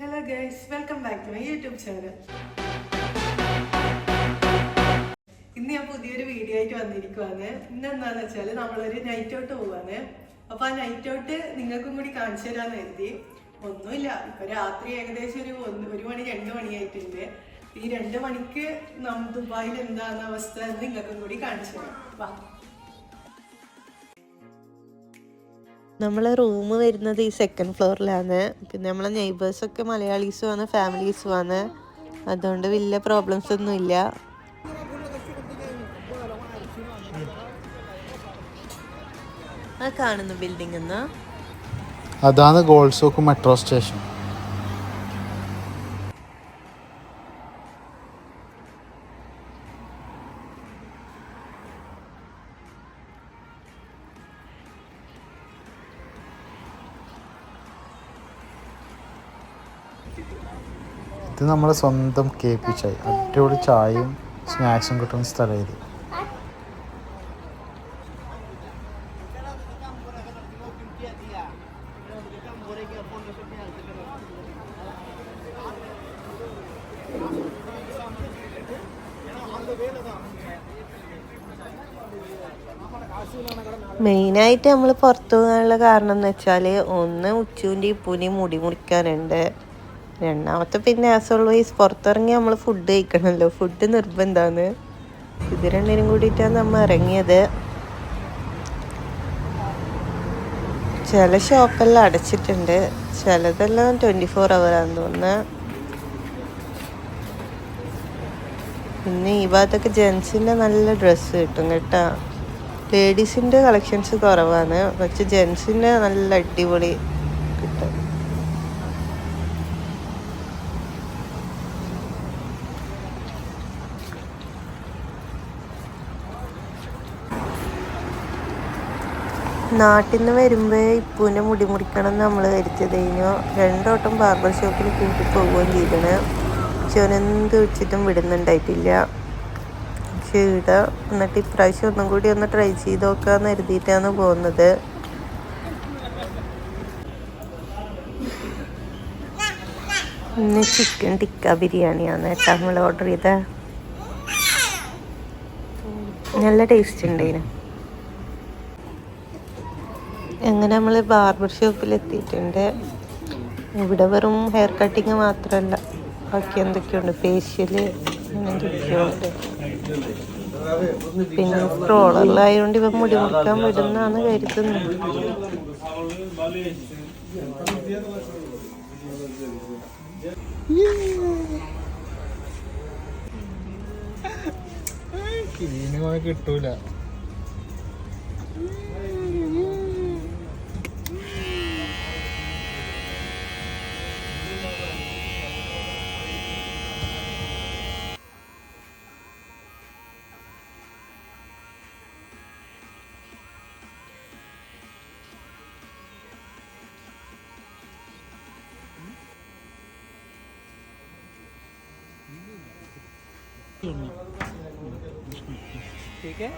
Hello guys, welcome back to my YouTube channel. ഇന്ന് ഞാൻ പുതിയൊരു വീഡിയോ ആയിട്ട് വന്നിരിക്കുവാണ്. ഇന്നെന്താന്ന് വെച്ചാൽ നമ്മളൊരു നൈറ്റ് ഔട്ട് പോവാണ്. അപ്പോൾ ആ നൈറ്റ് ഔട്ട് നിങ്ങൾക്കും കൂടി കാണിച്ചു തരാന്ന് കരുതി. ഒന്നുമില്ല, ഇപ്പൊ രാത്രി ഏകദേശം ഒരു മണി 2 മണിയായിട്ടുണ്ട്. ഈ 2 മണിക്ക് ദുബായിൽ എന്താണ് അവസ്ഥ എന്ന് നിങ്ങൾക്കും കൂടി കാണിച്ചു തരാം. വാ. നമ്മളെ റൂം വരുന്നത് ഈ 2nd ഫ്ലോറിലാണ്. പിന്നെ നമ്മളെ നെയ്ബേഴ്സൊക്കെ മലയാളീസുമാണ്, ഫാമിലീസുമാണ്. അതുകൊണ്ട് വലിയ പ്രോബ്ലംസ് ഒന്നും ഇല്ല. ആ കാണുന്ന ബിൽഡിംഗ് എന്നാ അതാണ് ഗോൾഡ് സോക്ക് മെട്രോ സ്റ്റേഷൻ. ഇത് നമ്മുടെ സ്വന്തം KP ചായ. അടിപൊളി ചായയും സ്നാക്സും കിട്ടുന്ന സ്ഥലം ഇത്. മെയിനായിട്ട് നമ്മൾ പുറത്തു പോകാനുള്ള കാരണം എന്ന് വെച്ചാൽ ഒന്ന് ഉച്ചൂൻ്റെ ഇപ്പൂനെയും മുടി മുറിക്കാനുണ്ട്. രണ്ടാമത്തെ പിന്നെ ആസ് ഓൾവേസ് പുറത്തിറങ്ങി നമ്മൾ ഫുഡ് കഴിക്കണമല്ലോ, ഫുഡ് നിർബന്ധമാണ്. ഇത് രണ്ടിനും കൂടിയിട്ടാണ് നമ്മൾ ഇറങ്ങിയത്. ചില ഷോപ്പെല്ലാം അടച്ചിട്ടുണ്ട്, ചിലതെല്ലാം 24 ഹവറാന്ന് തോന്നുന്നത്. പിന്നെ ഈ ഭാഗത്തൊക്കെ ജെൻസിൻ്റെ നല്ല ഡ്രസ്സ് കിട്ടും കേട്ടോ. ലേഡീസിൻ്റെ കളക്ഷൻസ് കുറവാണ്, പക്ഷെ ജെൻസിൻ്റെ നല്ല അടിപൊളി കിട്ടും. നാട്ടിൽ നിന്ന് വരുമ്പോൾ ഇപ്പൂൻ്റെ മുടി മുറിക്കണം എന്ന് നമ്മൾ കരുതിയതേനു. 2 വട്ടം ബാർബർ ഷോപ്പിൽ കൂട്ടി പോവുകയും ചെയ്തണ്. പക്ഷെ അവനെന്ത് വെച്ചിട്ടും വിടുന്നുണ്ടായിട്ടില്ല. പക്ഷെ ഇവിടെ എന്നിട്ട് ഇപ്രാവശ്യം ഒന്നും കൂടി ഒന്ന് ട്രൈ ചെയ്ത് നോക്കാമെന്ന് കരുതിയിട്ടാണ് പോകുന്നത്. ഇന്ന് ചിക്കൻ ടിക്ക ബിരിയാണിയാണ് കേട്ടോ നമ്മൾ ഓർഡർ ചെയ്ത. നല്ല ടേസ്റ്റ് ഉണ്ടായിന്. അങ്ങനെ നമ്മൾ ബാർബർ ഷോപ്പിലെത്തിയിട്ടുണ്ട്. ഇവിടെ വെറും ഹെയർ കട്ടിങ് മാത്രമല്ല, ബാക്കി എന്തൊക്കെയുണ്ട്, ഫേഷ്യല് എന്തൊക്കെയുണ്ട്. പിന്നെ സ്ട്രോളറിലായതുകൊണ്ട് ഇവ മുടി മുറിക്കാൻ വിടുന്നാണ് കരുതുന്നത്. കിട്ടൂല. ठीक है,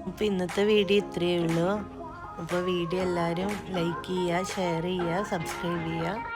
അപ്പോൾ ഇന്നത്തെ വീഡിയോ ഇത്രയേ ഉള്ളൂ. അപ്പോൾ വീഡിയോ എല്ലാവരും ലൈക്ക് ചെയ്യുക, ഷെയർ ചെയ്യുക, സബ്സ്ക്രൈബ് ചെയ്യുക.